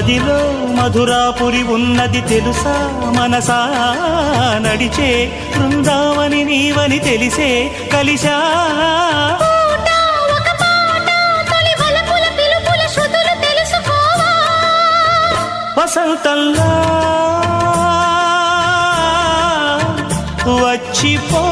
మదిలో మధురాపురి ఉన్నది తెలుసా మనసా నడిచే బృందావని నీవని తెలిసే కలిశా వసంతంలా వచ్చిపో